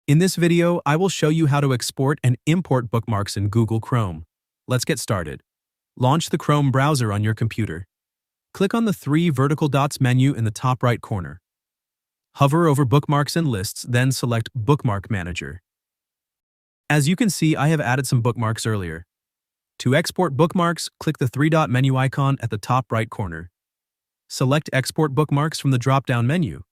In this video, I will show you how to export and import bookmarks in Google Chrome. Let's get started. Launch the Chrome browser on your computer. Click on the three vertical dots menu in the top right corner. Hover over Bookmarks and Lists, then select Bookmark Manager. As you can see, I have added some bookmarks earlier. To export bookmarks, click the three-dot menu icon at the top right corner. Select Export Bookmarks from the drop-down menu.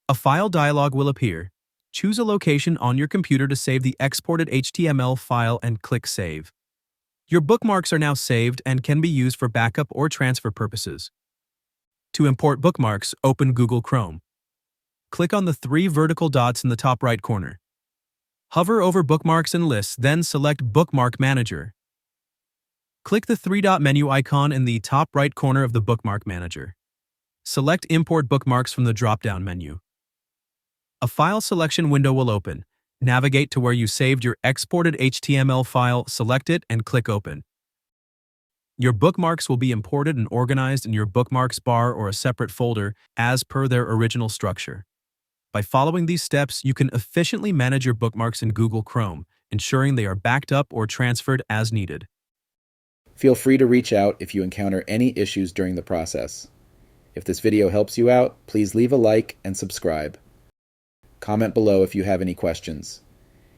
A file dialog will appear. Choose a location on your computer to save the exported HTML file and click Save. Your bookmarks are now saved and can be used for backup or transfer purposes. To import bookmarks, open Google Chrome. Click on the three vertical dots in the top right corner. Hover over Bookmarks and Lists, then select Bookmark Manager. Click the three-dot menu icon in the top right corner of the Bookmark Manager. Select Import Bookmarks from the drop-down menu. A file selection window will open. Navigate to where you saved your exported HTML file, select it, and click Open. Your bookmarks will be imported and organized in your bookmarks bar or a separate folder as per their original structure. By following these steps, you can efficiently manage your bookmarks in Google Chrome, ensuring they are backed up or transferred as needed. Feel free to reach out if you encounter any issues during the process. If this video helps you out, please leave a like and subscribe. Comment below if you have any questions.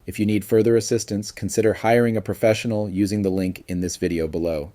If you need further assistance, consider hiring a professional using the link in this video below.